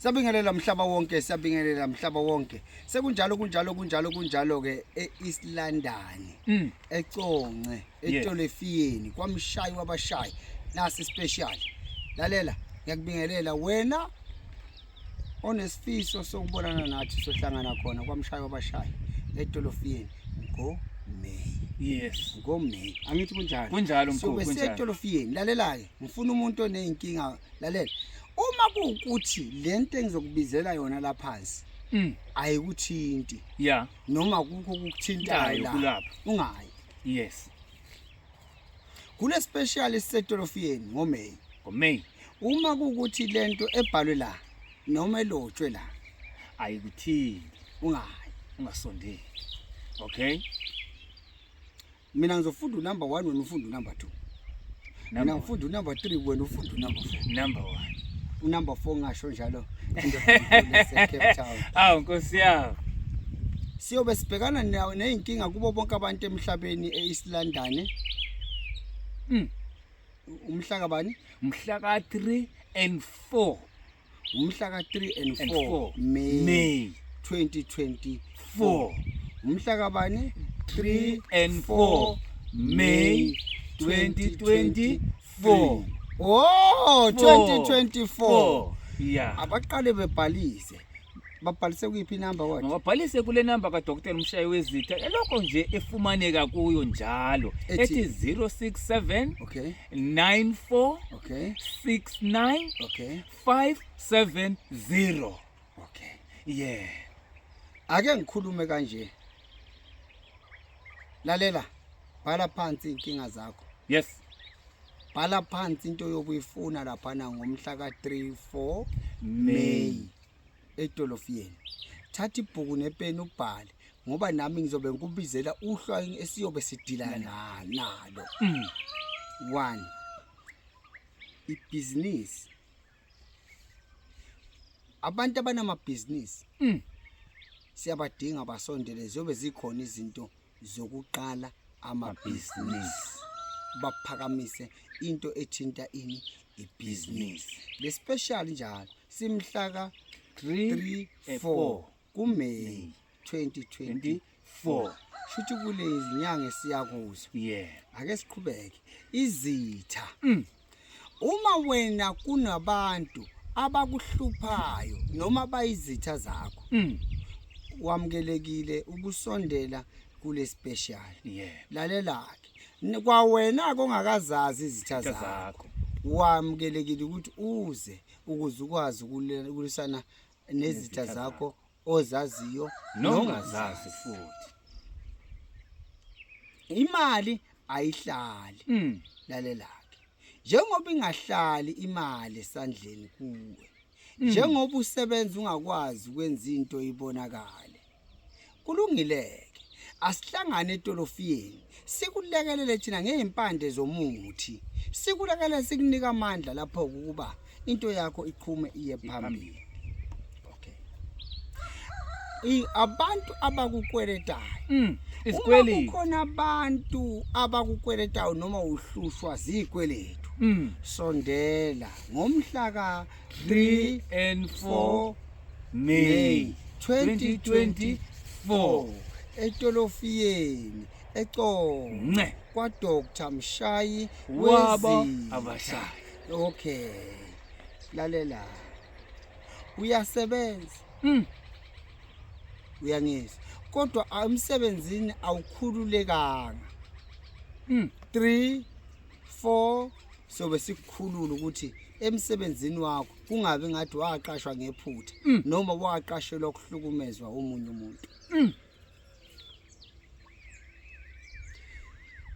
Sabingelela mhlaba wonke, sabingelela mhlaba wonke. Sekunjalo ke eEast London. Econce, eTolefiyeni, kwaMshayi wabashayi. Nasi special. Lalela, ngiyakubingelela wena onesifiso sokubonana nathi sohlangana khona kwaMshayi wabashayi eTolefiyeni ngo May. Yes. Ngo May. Angithi kunjalo. Kunjalo mkhulu, kunjalo. So beseTolefiyeni. Lalela ke, ngifuna umuntu oneyinkinga. Lalela. Uma kuukuthi lento engizokubizela yona la phansi ayikuthinti noma kukho ukuthintayo la ungayi. Yes. Kule special esetolofiyeni ngoMay. Uma kuukuthi lento ebhalwe la noma elotshwe la ayikuthinti ungayi, ungasondeli. Okay? Mina ngizofunda number 1 wena ufunda number 2. Mina ngifunda number 3 wena ufunda number 4. Number 1. Number 4 ngasho njalo Nkosi yami. Siyobe sibhekana nawe neyinkinga kubo bonke abantu emhlabeni eEast London. Umhla ka bani? Umhla ka 3 and 4. Umhla ka 3 and 4 May 2024. Umhla ka bani? 3 and 4 May 2024. Oh, 2024. Yeah. Abaqale bebhalise. Babhalise kuyiphi number wathi? Ngabhalise kule number ka Dr. Mshayiwezitha. Lokho nje efumaneka kuyo njalo. Ethi 067 94 69 570. Okay. Yeah. Ake ngikhulume kanje. Lalela. Bhala phansi inkinga zakho. Yes. Bhala phansi into yokuyifuna lapha ngomhla ka 3-4 May eTolofiyeni. Thatha ibhuku nepeni ubhale ngoba nami ngizobe ngikubizela uhlwa esiyobe sidila nalo. 1 Ibusiness. Abantu abanamabhizinisi siyabadinga basondele zobe zikhona izinto zokuqala amabhizinisi. Baphakamise into ethinta ibusiness. Le special njalo simhla ka 3-4 kuMay 2024. Shuthi kulezi inyanga esiyakuzo. Yeah. Ake siqhubeke. Izitha. Uma wena kunabantu abakuhluphayo noma bayizitha zakho. Wamkelekile ukusondela kule special. Yeah. Lalela ke. Kwa wena kongakazazi izitha zakho wamkelekile ukuthi uze ukuze ukwazi ukulisana nezitha zakho ozaziyo nongazazi futhi. Imali ayihlali. Lalela ke. Njengoba ingahlali imali esandleni kuwe. Njengoba usebenza ungakwazi ukwenza into ibonakale. Kulungile. Asihlangane eTolofiyeni sikulekelele thina ngeimpande zomuthi sikulekelele sikunika amandla lapho ukuba into yakho iqhume iye phambili. Okay. Abantu abakukweletayo isikweleti khona abantu abakukweletayo noma uhlushwa zikweletu sondela ngomhla ka 3 and 4 May 2024 eTolofiyeni econce kwa Dr. Mshayiwezitha. Okay. Lalela. Uyasebenza. Uyangizwa. Kodwa emsebenzini awukhululekanga. 3 4 so besikukhulula ukuthi emsebenzini wakho kungabe ngathi waqashwa ngephutha noma waqashelwa ukuhlukumezwa omunye umuntu.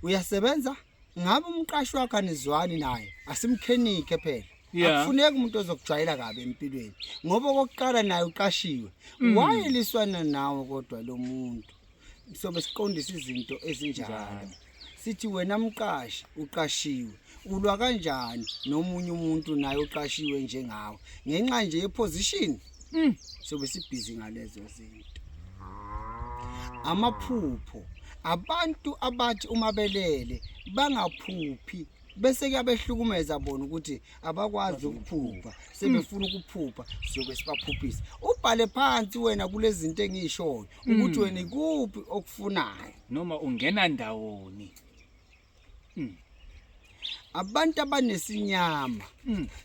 Uyasebenza ngabe umqashi wakho anizwani naye asimkhenike phela. Akufuneki umuntu ozokujwayela kabe empilweni ngoba kokuqala naye uqashiwe wayeliswana nawe kodwa lo muntu sobe siqondisa izinto ezinjalo sithi wena mqashi uqashiwe ulwa kanjani nomunye umuntu naye uqashiwe njengawe ngenxa nje yeposition sobe sibhizi ngalezo zinto. Amaphupho abantu abathi uma belele bangaphuphi bese kuyabehlukumeza bona ukuthi abakwazi ukuphupha sebefuna ukuphupha siyobe sibaphuphisa ubhale phansi wena kulezi zinto engishoyo ukuthi wena ikuphi okufunayo noma ungena ndawoni. Abantu abanesinyama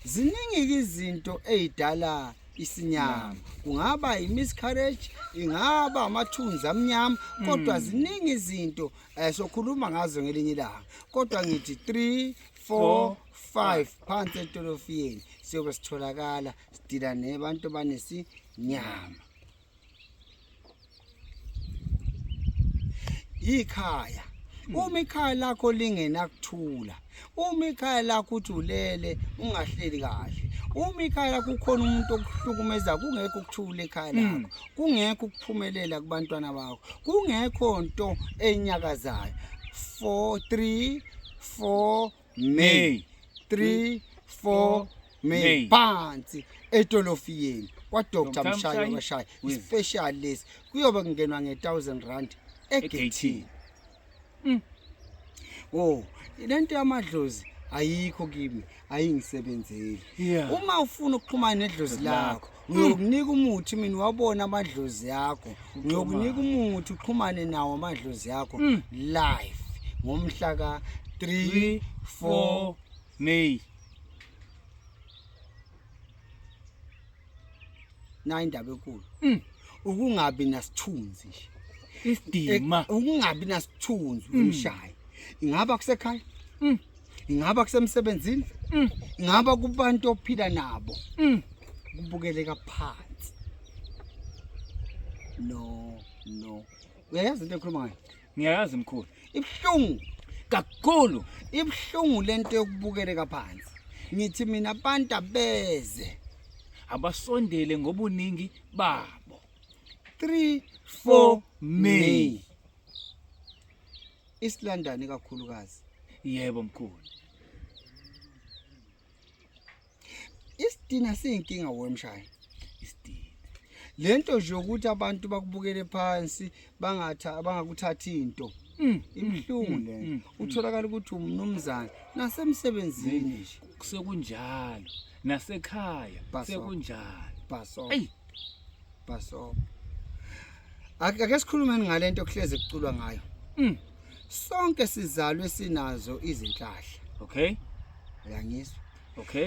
ziningi izinto ezidala isinyama kungaba imiscarriage ingaba amathunzi amnyama kodwa ziningi izinto sokhuluma ngazo ngelinye ilanga kodwa ngithi 3 4 5 phansi etolofiyeni siyobe sitholakala sidila nebantu abanesinyama. Ikhaya uma ikhaya lakho lingena kuthula uma ikhaya lakho uthi ulele ungahleli kahle uma ikhaya lakho ukhona umuntu okuhlukumeza kungekho ukuthula ekhaya lakho kungekho ukuphumelela kubantwana bakho kungekho into enyakazayo 3 4 May 3 4 May phansi etolofiyeni kwa Dr. Mshayiwezitha special list kuyobe kungenwa nge1000 egethini. Oh, lento yamadlozi ayikho kimi, ayingisebenzeli. Uma ufuna ukuxhumana nedlozi lakho, ngiyokunika umuthi mina wabona amadlozi yakho. Ngiyokunika umuthi uxhumane nawo amadlozi yakho live ngomhla ka 3 4 May. Nayindaba enkulu. Ukungabi nasithunzi. Isidima Ukungabi nasithunzi umshayi. Ingaba kusekhaya? Ingaba kusemsebenzini? Ingaba kubantu ophila nabo? Kubukeleka phansi. No. Uyayazi into ekhuluma ngayo? Ngiyayazi mkhulu. Ibhlungu Kakhulu. ibhlungu lento yokubukeleka phansi. Ngithi mina abantu abeze Abasondele ngobuningi babo. 3 4 4 May. Islandani kakhulukazi. Yebo mkhulu. Isidina siyinkinga wemshayi. Isidina. Lento nje ukuthi abantu bakubukele phansi bangakuthathi into. Ibhlungu le. Utholakala ukuthi umnumzana nasemsebenzini nje. Kusekunjalo. Nasekhaya sekunjalo. Baso. Ake sikhulumeni ngalento okuhleze kuculwa ngayo. Sonke sizalwe sinazo izinhlahla. Okay. Uyangizwa?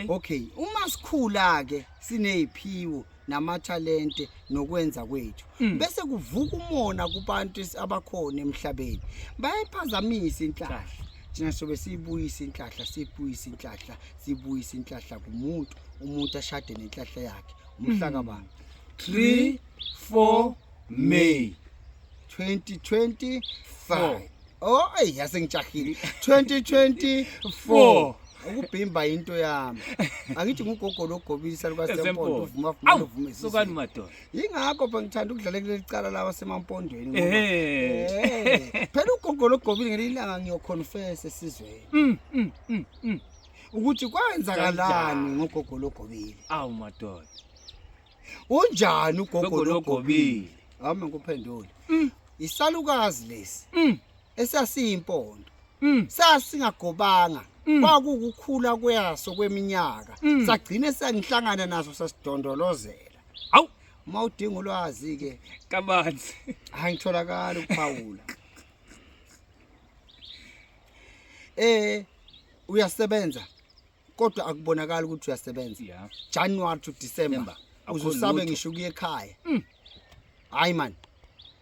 Okay. Uma sikhula ke sineziphiwo namathalente nokwenza kwethu. Bese kuvuka umona kubantu abakhona emhlabeni. Bayiphazamisa inhlahla. Thina sobe siyibuyisa inhlahla umuntu ashade nenhlahla yakhe. Umhla ka 3 4 May 2025. Oh, yasengijahile. 2024. Ukubhimba into yami. Angithi ngugogo logobisa lukaSempondo uvuma sokani madoda. Ingakho ngithanda ukudlala kuleli cala lawa semampondweni ngoba phela ugogo logobile ngelilanga ngiyoconfess esizweni. Ukuthi kwenzakalani ngogogo logobile. Awu madoda. Unjani ugogo logobile? Hamba ngikuphendule. Isalukazi lesi. Esasiyimpondo. Sasingagobanga. Kwakukukhula kweyaso kweminyaka. Sagcine sangihlangana naso sasidondolozela. Awu, mawudinga ulwazi ke kabanzi. Angitholakala ukuphawula. Uyasebenza. Kodwa akubonakala ukuthi uyasebenza. January to December. Uzosabe ngisho kuye ekhaya. Hayi man.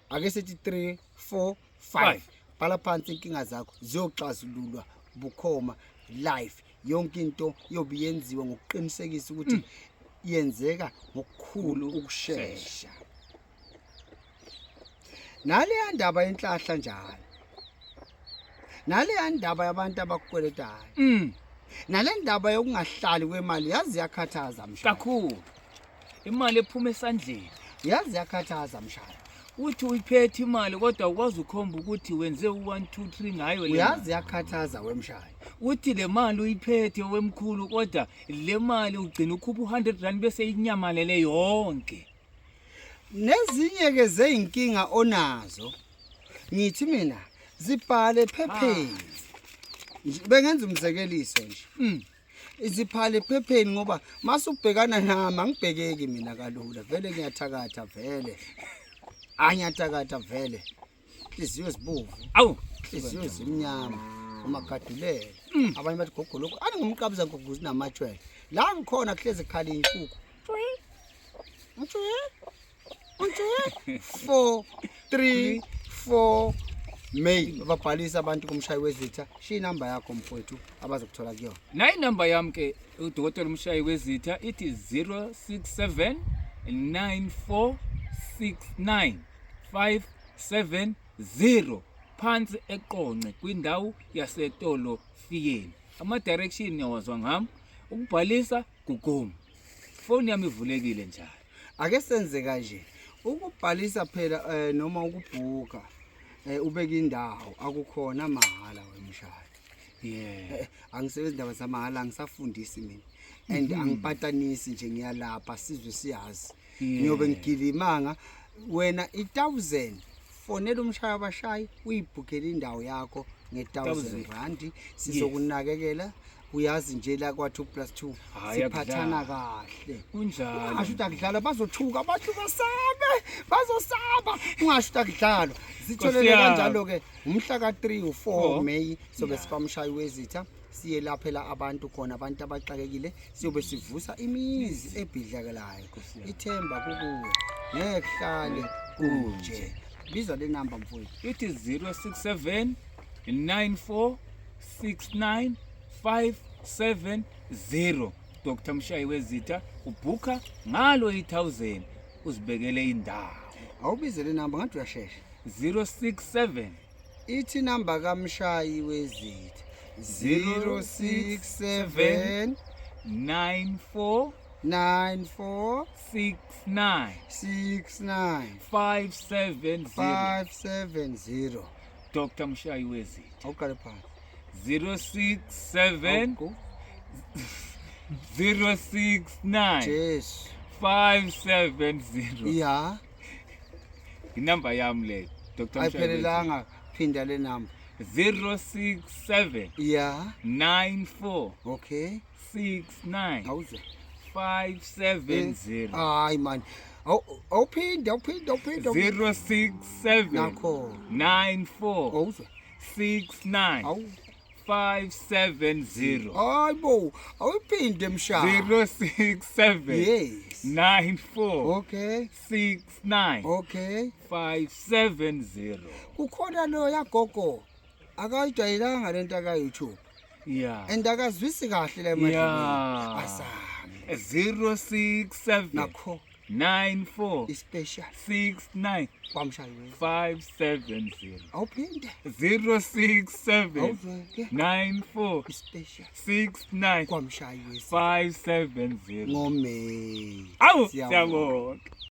Ake sithi 3 4 5. Bhala phansi inkinga zakho ziyoxazululwa bukhoma live. Yonke into yobiyenziwa ngokuqinisekisa ukuthi yenzeka ngokukhulu ukusheshsha. Nale ndaba yenhlahla njalo. Nale ndaba yabantu abakukweletayo. Nale ndaba yokungahlali kwemali yazi yakhathaza mshaya. Kakhulu. Imali ephuma esandleni. Yazi yakhathaza mshaya. Uthi uyiphethe imali kodwa ukwazi ukhomba ukuthi wenze u1 2 3 ngayo le. Uyazi yakhathaza wemshaya. Uthi le mali uyiphethe wemkhulu kodwa le mali ugcina ukhupha u100 bese inyamalele yonke. Nezinye ke zeinkinga onazo. Ngithi mina zibhale phepheni. bengenza umzekeliso nje iziphale ephepheni ngoba masubhekana nami angibhekeki mina kalula vele ngiyathakatha vele anyathakatha vele iziyo zibovu awu iziyo zimnyama umagadulele abanye bathi gogo lokho angimqabiza ngokuzi namachwele la ngikhona kuhleze khali inkukhu Untshuye 4 3 4 May babhalisa abantu kumshayiwezitha shi number yakho mfowethu abazokuthola kuyona nayi number yami ke udokotela Mshayiwezitha ithi 067 9469 570 phansi eqonqe kwindawo yasetolo Fiyeni ama direction yawazwa ngami ukubhalisa Google phone yami ivulekile njalo ake senze kanje ukubhalisa phela noma ukubhuka ubeka indawo akukhona mahala wemshado angisebenzi indaba zamahala angisafundisi mina and angipatanisi nje ngiyalapha sizwe siyazi ngiyobe ngigilimanga wena 1000 fonela umshaya abashayi uyibhukela indawo yakho nge1000 rand sizokunakekela uyazi nje la kwa 2+2 siphathana kahle kunjalo ungasho ukuthi akudlala bazothuka abantu bazosaba ungasho ukuthi akudlala sitholele kanjalo ke umhla ka3 u4 May sobe sifamshayiwezitha siye laphela abantu khona abantu abaxakekile siyobe sivusa imizi ebhidlakelayo ithemba kukuwe ngehlale kunje biza le number mfowethu ithi 067 9469 570 Dr Mshayiwezitha ubhuka ngalo 1000 uzibekele indawo awubize le number ngathi uyashesha 067 ithi number kaMshayiwezitha 067 94 94 69 69 570 570 Dr Mshayiwezitha awukale phansi 067 069 yes 570 yeah inamba yami le Dr ayiphelelanga phinda le number 067 yeah 94 okay 69 awuze 570 hayi man awuphinde 067 nakho 94 awuze 69 awu 570 hayibo awuphinde mshaya 067 yes 94 okay 69 okay 570 kukhona lo yagogo akayijayelanga lento aka YouTube yeah and akazwisi kahle le yeah asami 067 nakho 94 special 69 kwamshayiwezitha 570 awuphinde 067 awuzwe 94 special 69 kwamshayiwezitha 570 ngome awu siyabonga